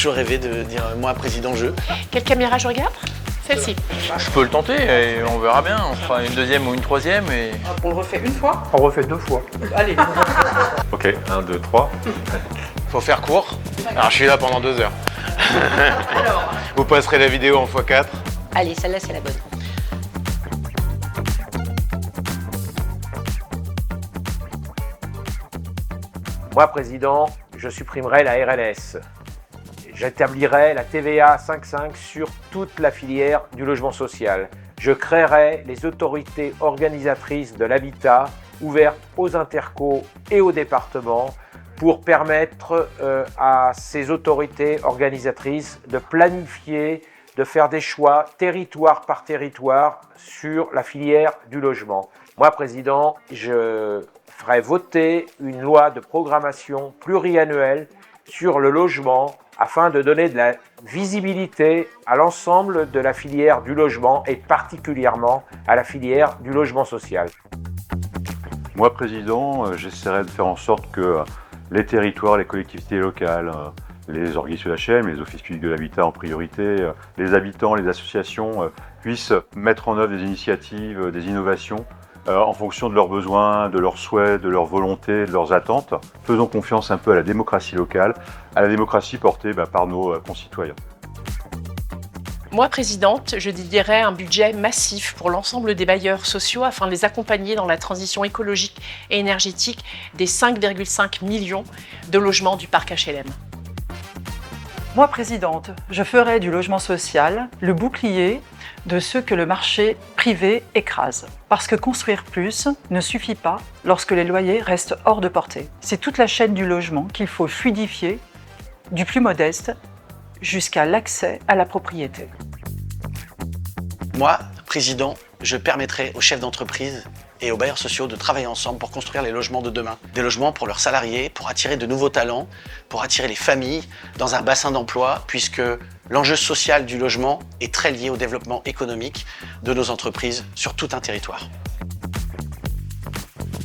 toujours rêvé de dire moi président je. Quelle caméra je regarde? Celle-ci. Je peux le tenter et on verra bien. On fera une deuxième ou une troisième et... On le refait une fois? On refait 2 fois. Allez. Ok, 1, 2, 3. Faut faire court. Alors je suis là pendant 2 heures. Alors. Vous passerez la vidéo en x4. Allez, celle-là c'est la bonne. Moi, président, je supprimerai la RLS. J'établirai la TVA 5,5 sur toute la filière du logement social. Je créerai les autorités organisatrices de l'habitat ouvertes aux intercos et aux départements pour permettre à ces autorités organisatrices de planifier, de faire des choix territoire par territoire sur la filière du logement. Moi, président, je ferai voter une loi de programmation pluriannuelle sur le logement afin de donner de la visibilité à l'ensemble de la filière du logement et particulièrement à la filière du logement social. Moi, président, j'essaierai de faire en sorte que les territoires, les collectivités locales, les organismes HLM, les offices publics de l'habitat en priorité, les habitants, les associations puissent mettre en œuvre des initiatives, des innovations en fonction de leurs besoins, de leurs souhaits, de leurs volontés, de leurs attentes. Faisons confiance un peu à la démocratie locale, à la démocratie portée par nos concitoyens. Moi, présidente, je dédierai un budget massif pour l'ensemble des bailleurs sociaux afin de les accompagner dans la transition écologique et énergétique des 5,5 millions de logements du parc HLM. Moi, présidente, je ferai du logement social le bouclier de ceux que le marché privé écrase. Parce que construire plus ne suffit pas lorsque les loyers restent hors de portée. C'est toute la chaîne du logement qu'il faut fluidifier, du plus modeste jusqu'à l'accès à la propriété. Moi, président, je permettrai aux chefs d'entreprise et aux bailleurs sociaux de travailler ensemble pour construire les logements de demain. Des logements pour leurs salariés, pour attirer de nouveaux talents, pour attirer les familles dans un bassin d'emploi, puisque l'enjeu social du logement est très lié au développement économique de nos entreprises sur tout un territoire.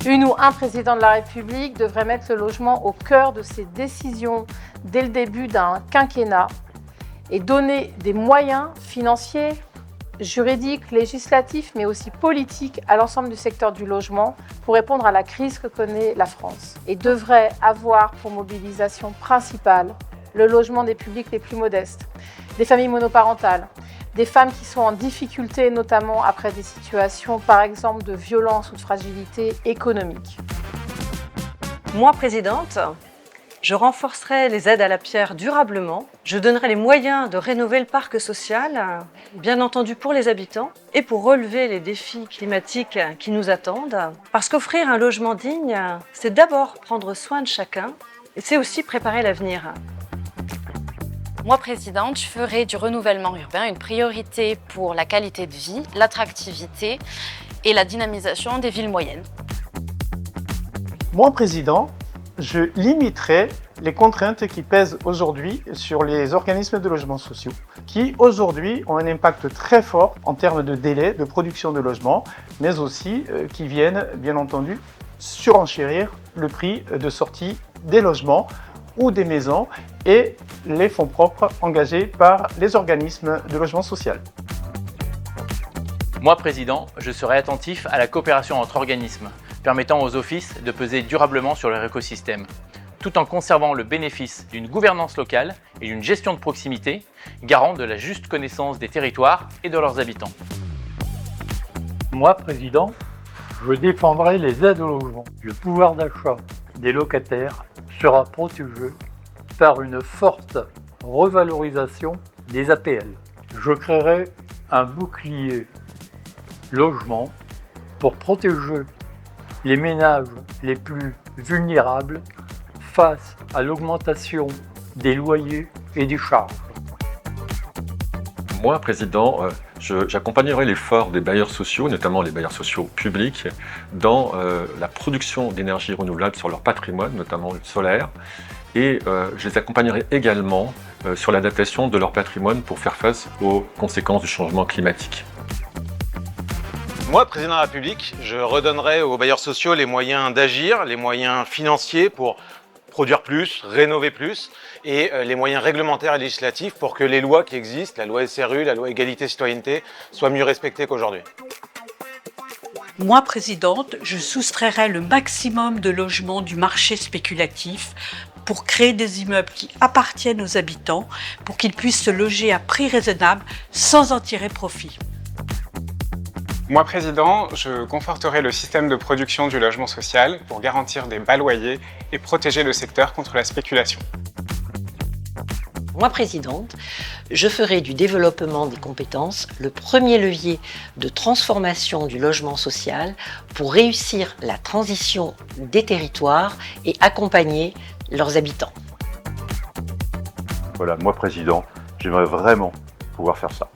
Une ou un président de la République devrait mettre le logement au cœur de ses décisions dès le début d'un quinquennat et donner des moyens financiers, juridiques, législatifs, mais aussi politiques à l'ensemble du secteur du logement pour répondre à la crise que connaît la France. Et devrait avoir pour mobilisation principale le logement des publics les plus modestes, des familles monoparentales, des femmes qui sont en difficulté, notamment après des situations, par exemple, de violence ou de fragilité économique. Moi, présidente, je renforcerai les aides à la pierre durablement. Je donnerai les moyens de rénover le parc social, bien entendu pour les habitants, et pour relever les défis climatiques qui nous attendent. Parce qu'offrir un logement digne, c'est d'abord prendre soin de chacun, et c'est aussi préparer l'avenir. Moi, présidente, je ferai du renouvellement urbain une priorité pour la qualité de vie, l'attractivité et la dynamisation des villes moyennes. Moi, président, je limiterai les contraintes qui pèsent aujourd'hui sur les organismes de logements sociaux, qui aujourd'hui ont un impact très fort en termes de délai de production de logements, mais aussi qui viennent, bien entendu, surenchérir le prix de sortie des logements ou des maisons et les fonds propres engagés par les organismes de logement social. Moi, président, je serai attentif à la coopération entre organismes, permettant aux offices de peser durablement sur leur écosystème, tout en conservant le bénéfice d'une gouvernance locale et d'une gestion de proximité, garant de la juste connaissance des territoires et de leurs habitants. Moi, président, je défendrai les aides au logement. Le pouvoir d'achat des locataires sera protégé par une forte revalorisation des APL. Je créerai un bouclier logement pour protéger les ménages les plus vulnérables face à l'augmentation des loyers et des charges. Moi, président, j'accompagnerai l'effort des bailleurs sociaux, notamment les bailleurs sociaux publics, dans la production d'énergie renouvelable sur leur patrimoine, notamment le solaire, et je les accompagnerai également sur l'adaptation de leur patrimoine pour faire face aux conséquences du changement climatique. Moi, président de la République, je redonnerai aux bailleurs sociaux les moyens d'agir, les moyens financiers pour produire plus, rénover plus, et les moyens réglementaires et législatifs pour que les lois qui existent, la loi SRU, la loi égalité-citoyenneté, soient mieux respectées qu'aujourd'hui. Moi, présidente, je soustrairais le maximum de logements du marché spéculatif pour créer des immeubles qui appartiennent aux habitants, pour qu'ils puissent se loger à prix raisonnable sans en tirer profit. Moi, président, je conforterai le système de production du logement social pour garantir des bas loyers et protéger le secteur contre la spéculation. Moi, présidente, je ferai du développement des compétences le premier levier de transformation du logement social pour réussir la transition des territoires et accompagner leurs habitants. Voilà, moi, président, j'aimerais vraiment pouvoir faire ça.